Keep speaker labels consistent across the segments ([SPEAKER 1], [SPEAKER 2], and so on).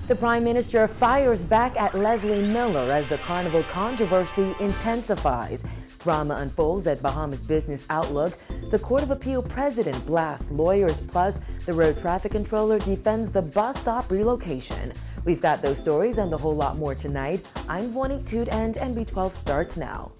[SPEAKER 1] The Prime Minister fires back at Leslie Miller as the Carnival controversy intensifies. Drama unfolds at Bahamas Business Outlook. The Court of Appeal president blasts lawyers, plus the road traffic controller defends the bus stop relocation. We've got those stories and a whole lot more tonight. I'm Juanit Toot and NB12 starts now.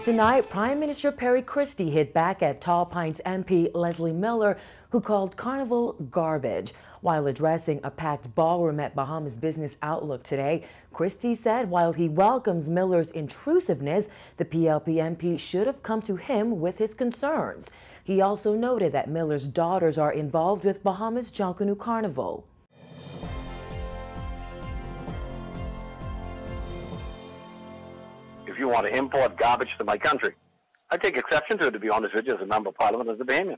[SPEAKER 1] Tonight, Prime Minister Perry Christie hit back at Tall Pines MP Leslie Miller, who called Carnival garbage. While addressing a packed ballroom at Bahamas Business Outlook today, Christie said while he welcomes Miller's intrusiveness, the PLP MP should have come to him with his concerns. He also noted that Miller's daughters are involved with Bahamas Junkanoo Carnival.
[SPEAKER 2] If you want to import garbage to my country, I take exception to it, to be honest with you, as a member of parliament, as a Bahamian.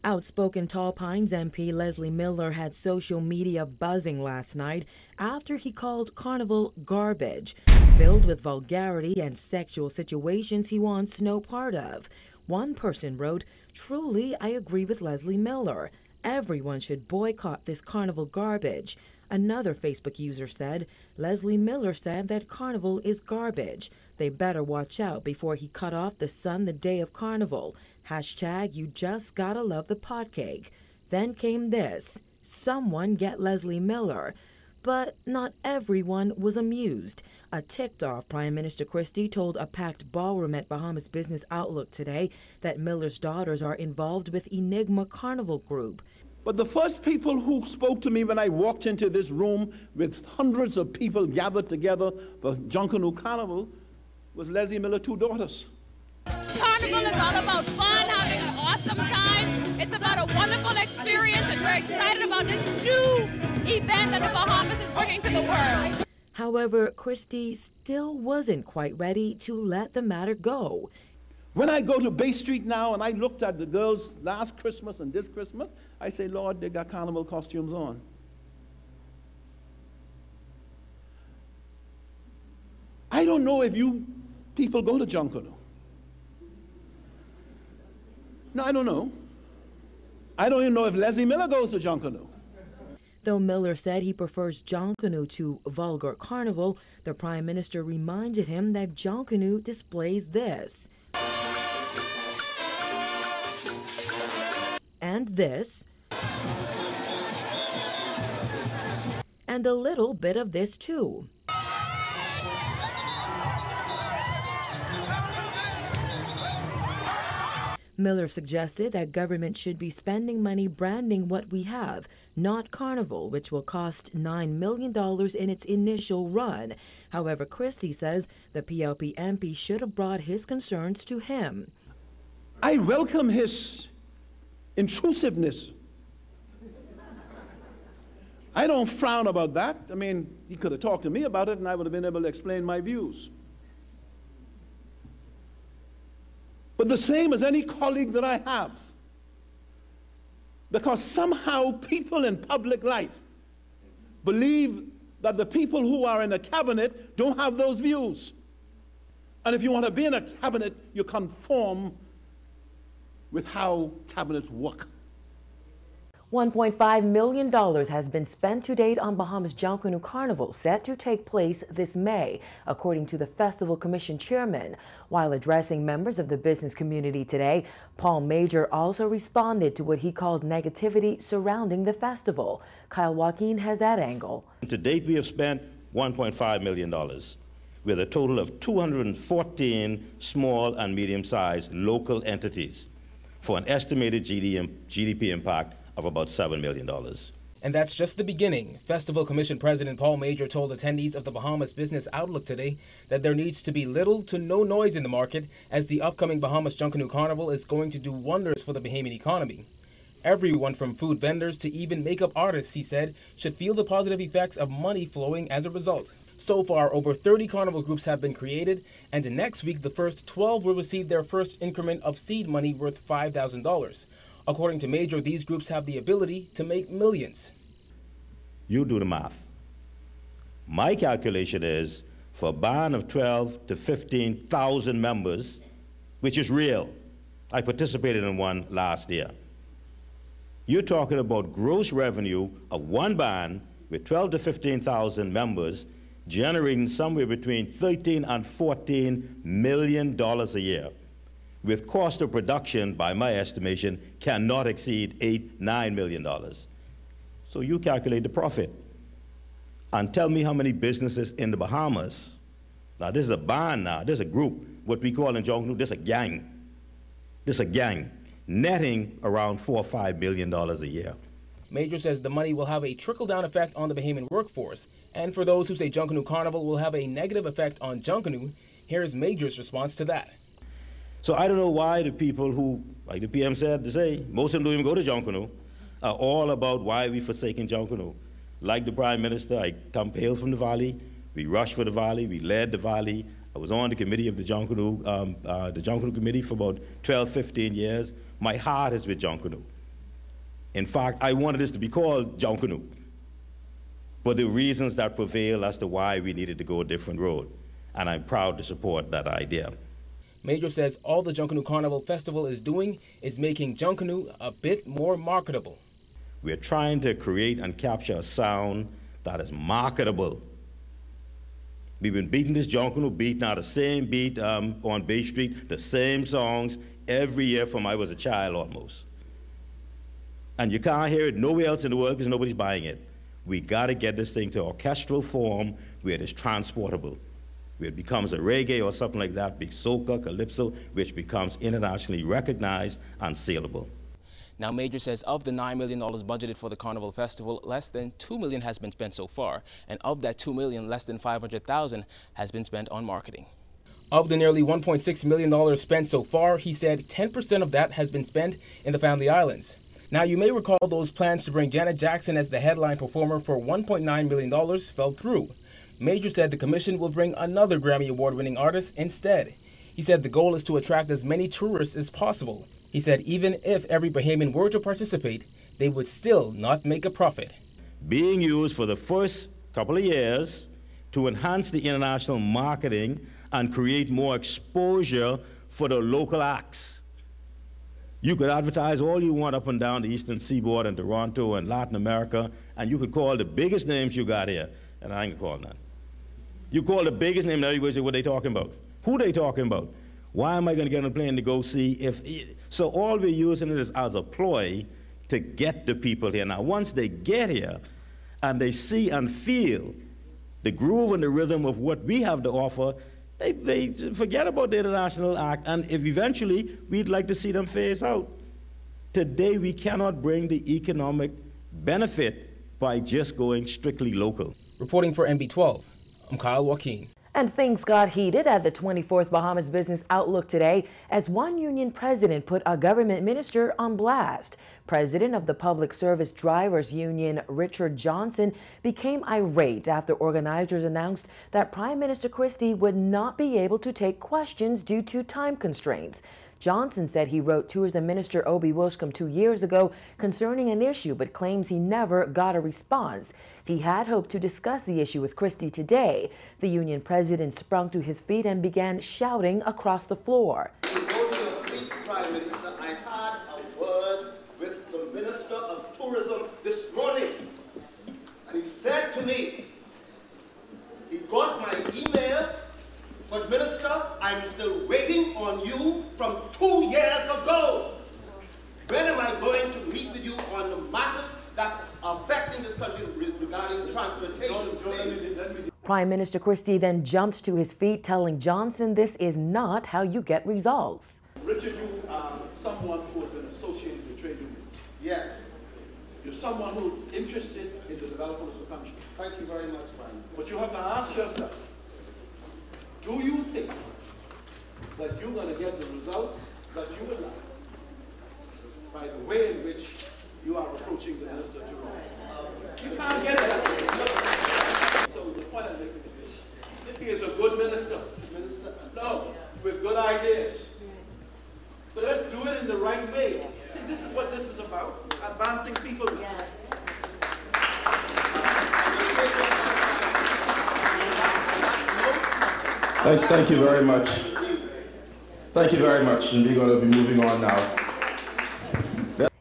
[SPEAKER 1] Outspoken Tall Pines MP Leslie Miller had social media buzzing last night after he called Carnival garbage, filled with vulgarity and sexual situations he wants no part of. One person wrote, "Truly, I agree with Leslie Miller. Everyone should boycott this Carnival garbage." Another Facebook user said, Leslie Miller said that Carnival is garbage. They better watch out before he cut off the sun the day of Carnival. Hashtag you just gotta love the pot cake. Then came this, someone get Leslie Miller. But not everyone was amused. A ticked off Prime Minister Christie told a packed ballroom at Bahamas Business Outlook today that Miller's daughters are involved with Enigma Carnival Group.
[SPEAKER 3] But the first people who spoke to me when I walked into this room with hundreds of people gathered together for Junkanoo Carnival was Leslie Miller's two daughters.
[SPEAKER 4] Carnival is all about fun, having an awesome time. It's about a wonderful experience, and we're excited about this new event that the Bahamas is bringing to the world.
[SPEAKER 1] However, Christie still wasn't quite ready to let the matter go.
[SPEAKER 3] When I go to Bay Street now and I looked at the girls last Christmas and this Christmas, I say, Lord, they got carnival costumes on. I don't know if you people go to Junkanoo. No, I don't know. I don't even know if Leslie Miller goes to Junkanoo.
[SPEAKER 1] Though Miller said he prefers Junkanoo to vulgar carnival, the Prime Minister reminded him that Junkanoo displays this. And this, and a little bit of this too. Miller suggested that government should be spending money branding what we have, not Carnival, which will cost $9 million in its initial run. However, Christie says the PLP MP should have brought his concerns to him.
[SPEAKER 3] I welcome his intrusiveness. I don't frown about that. I mean, he could have talked to me about it and I would have been able to explain my views. But the same as any colleague that I have. Because somehow people in public life believe that the people who are in a cabinet don't have those views. And if you want to be in a cabinet, you conform with how cabinets work.
[SPEAKER 1] $1.5 million has been spent to date on Bahamas Junkanoo Carnival, set to take place this May, according to the Festival Commission chairman. While addressing members of the business community today, Paul Major also responded to what he called negativity surrounding the festival. Kyle Joaquin has that angle.
[SPEAKER 5] To date, we have spent $1.5 million, with a total of 214 small and medium-sized local entities, for an estimated GDP impact of about $7 million.
[SPEAKER 6] And that's just the beginning. Festival Commission President Paul Major told attendees of the Bahamas Business Outlook today that there needs to be little to no noise in the market, as the upcoming Bahamas Junkanoo Carnival is going to do wonders for the Bahamian economy. Everyone from food vendors to even makeup artists, he said, should feel the positive effects of money flowing as a result. So far, over 30 carnival groups have been created, and next week the first 12 will receive their first increment of seed money worth $5,000. According to Major, these groups have the ability to make millions.
[SPEAKER 5] You do the math. My calculation is for a band of 12 to 15,000 members, which is real. I participated in one last year. You're talking about gross revenue of one band with 12 to 15,000 members generating somewhere between $13 and $14 million a year, with cost of production, by my estimation, cannot exceed $8–9 million. So you calculate the profit. And tell me how many businesses in the Bahamas. Now, this is a band now, this is a group, what we call in Junkanoo, this is a gang. This is a gang, netting around $4 or $5 million a year.
[SPEAKER 6] Major says the money will have a trickle-down effect on the Bahamian workforce. And for those who say Junkanoo Carnival will have a negative effect on Junkanoo, here's Major's response to that.
[SPEAKER 5] So I don't know why the people who, like the PM said to say, most of them don't even go to Junkanoo, are all about why we forsaken Junkanoo. Like the Prime Minister, I come hail from the Valley. We rushed for the Valley. We led the Valley. I was on the committee of the Junkanoo Committee for about 12, 15 years. My heart is with Junkanoo. In fact, I wanted this to be called Junkanoo, but the reasons that prevail as to why we needed to go a different road, and I'm proud to support that idea.
[SPEAKER 6] Major says all the Junkanoo Carnival Festival is doing is making Junkanoo a bit more marketable.
[SPEAKER 5] We're trying to create and capture a sound that is marketable. We've been beating this Junkanoo beat, now the same beat on Bay Street, the same songs every year from I was a child almost. And you can't hear it nowhere else in the world because nobody's buying it. We got to get this thing to orchestral form where it is transportable, where it becomes a reggae or something like that, big soca, calypso, which becomes internationally recognized and saleable.
[SPEAKER 6] Now, Major says of the $9 million budgeted for the Carnival Festival, less than $2 million has been spent so far. And of that $2 million, less than $500,000 has been spent on marketing. Of the nearly $1.6 million spent so far, he said 10% of that has been spent in the Family Islands. Now, you may recall those plans to bring Janet Jackson as the headline performer for $1.9 million fell through. Major said the commission will bring another Grammy Award-winning artist instead. He said the goal is to attract as many tourists as possible. He said even if every Bahamian were to participate, they would still not make a profit.
[SPEAKER 5] Being used for the first couple of years to enhance the international marketing and create more exposure for the local acts. You could advertise all you want up and down the Eastern Seaboard and Toronto and Latin America, and you could call the biggest names you got here, and I ain't calling none. You call the biggest name and everybody say, what they talking about? Who they talking about? Why am I going to get on a plane to go see if... So all we're using it is as a ploy to get the people here. Now, once they get here and they see and feel the groove and the rhythm of what we have to offer, they forget about the international act, and if eventually we'd like to see them phase out. Today, we cannot bring the economic benefit by just going strictly local.
[SPEAKER 6] Reporting for MB12, I'm Kyle Joaquin.
[SPEAKER 1] And things got heated at the 24th Bahamas Business Outlook today as one union president put a government minister on blast. President of the Public Service Drivers Union, Richard Johnson, became irate after organizers announced that Prime Minister Christie would not be able to take questions due to time constraints. Johnson said he wrote Tourism Minister Obi Wilshcombe 2 years ago concerning an issue, but claims he never got a response. He had hoped to discuss the issue with Christie today. The union president sprung to his feet and began shouting across the floor.
[SPEAKER 7] To go to your seat, Prime Minister, I had a word with the Minister of Tourism this morning, and he said to me, he got my email, but Minister, I'm still waiting on you from 2 years ago. When am I going to meet with you on the matters that are affecting this country regarding transportation?
[SPEAKER 1] Prime Minister Christie then jumped to his feet, telling Johnson this is not how you get results.
[SPEAKER 3] Richard, you are someone who has been associated with trade unions.
[SPEAKER 7] Yes.
[SPEAKER 3] You're someone who's interested in the development of the country.
[SPEAKER 7] Thank you very much, Prime.
[SPEAKER 3] But you have to ask yourself, do you think that you're going to get the results that you would like by the way in which you are approaching the Minister of Tourism? You can't get it. So the point I'm making is He is a good minister. No, with good ideas. But let's do it in the right way. See, this is what this is about, advancing people.
[SPEAKER 8] Yes.
[SPEAKER 9] Thank you very much. Thank you very much, and we're going to be moving on now.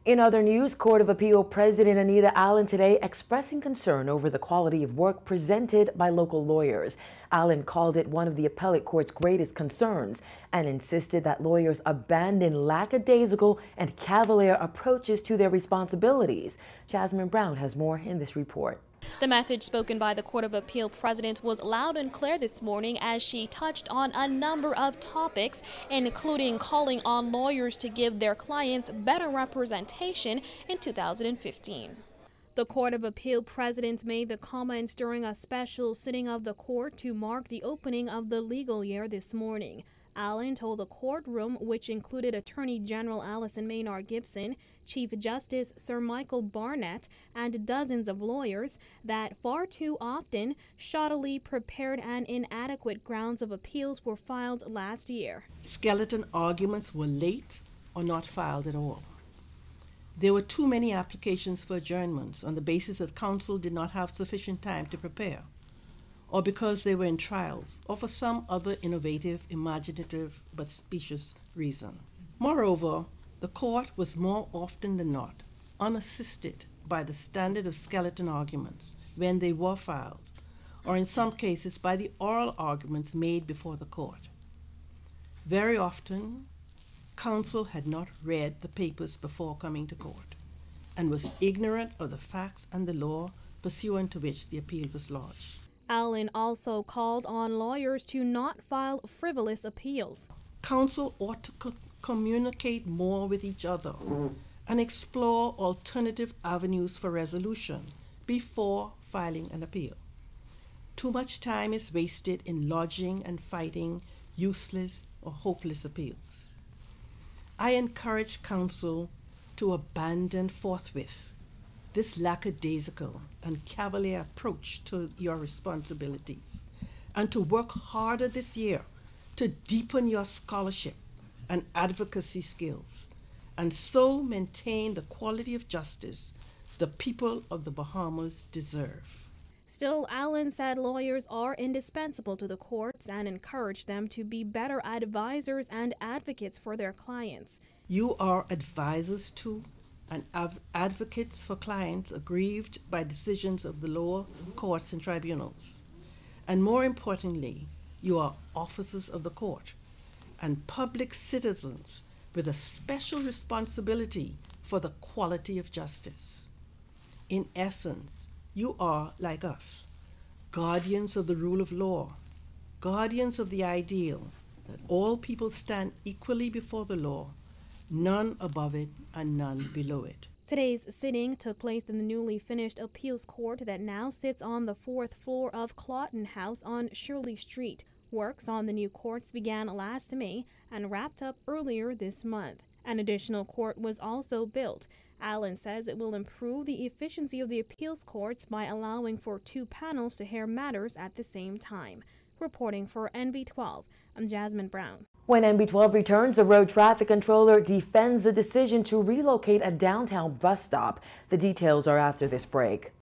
[SPEAKER 1] In other news, Court of Appeal President Anita Allen today expressing concern over the quality of work presented by local lawyers. Allen called it one of the appellate court's greatest concerns and insisted that lawyers abandon lackadaisical and cavalier approaches to their responsibilities. Jasmine Brown has more in this report.
[SPEAKER 10] The message spoken by the Court of Appeal president was loud and clear this morning as she touched on a number of topics, including calling on lawyers to give their clients better representation in 2015. The Court of Appeal president made the comments during a special sitting of the court to mark the opening of the legal year this morning. Allen told the courtroom, which included Attorney General Alison Maynard Gibson, Chief Justice Sir Michael Barnett, and dozens of lawyers, that far too often shoddily prepared and inadequate grounds of appeals were filed last year.
[SPEAKER 11] Skeleton arguments were late or not filed at all. There were too many applications for adjournments on the basis that counsel did not have sufficient time to prepare, or because they were in trials, or for some other innovative, imaginative, but specious reason. Moreover, the court was more often than not unassisted by the standard of skeleton arguments when they were filed, or in some cases by the oral arguments made before the court. Very often, counsel had not read the papers before coming to court and was ignorant of the facts and the law pursuant to which the appeal was lodged.
[SPEAKER 10] Allen also called on lawyers to not file frivolous appeals.
[SPEAKER 11] Counsel ought to communicate more with each other and explore alternative avenues for resolution before filing an appeal. Too much time is wasted in lodging and fighting useless or hopeless appeals. I encourage counsel to abandon forthwith this lackadaisical and cavalier approach to your responsibilities, and to work harder this year to deepen your scholarship and advocacy skills, and so maintain the quality of justice the people of the Bahamas deserve.
[SPEAKER 10] Still, Allen said lawyers are indispensable to the courts and encouraged them to be better advisors and advocates for their clients.
[SPEAKER 11] You are advisors to and advocates for clients aggrieved by decisions of the lower courts and tribunals. And more importantly, you are officers of the court and public citizens with a special responsibility for the quality of justice. In essence, you are, like us, guardians of the rule of law, guardians of the ideal that all people stand equally before the law, none above it and none below it.
[SPEAKER 10] Today's sitting took place in the newly finished appeals court that now sits on the 4th floor of Clawton House on Shirley Street. Works on the new courts began last May and wrapped up earlier this month. An additional court was also built. Allen says it will improve the efficiency of the appeals courts by allowing for 2 panels to hear matters at the same time. Reporting for NB12, I'm Jasmine Brown.
[SPEAKER 1] When NB12 returns, a road traffic controller defends the decision to relocate a downtown bus stop. The details are after this break.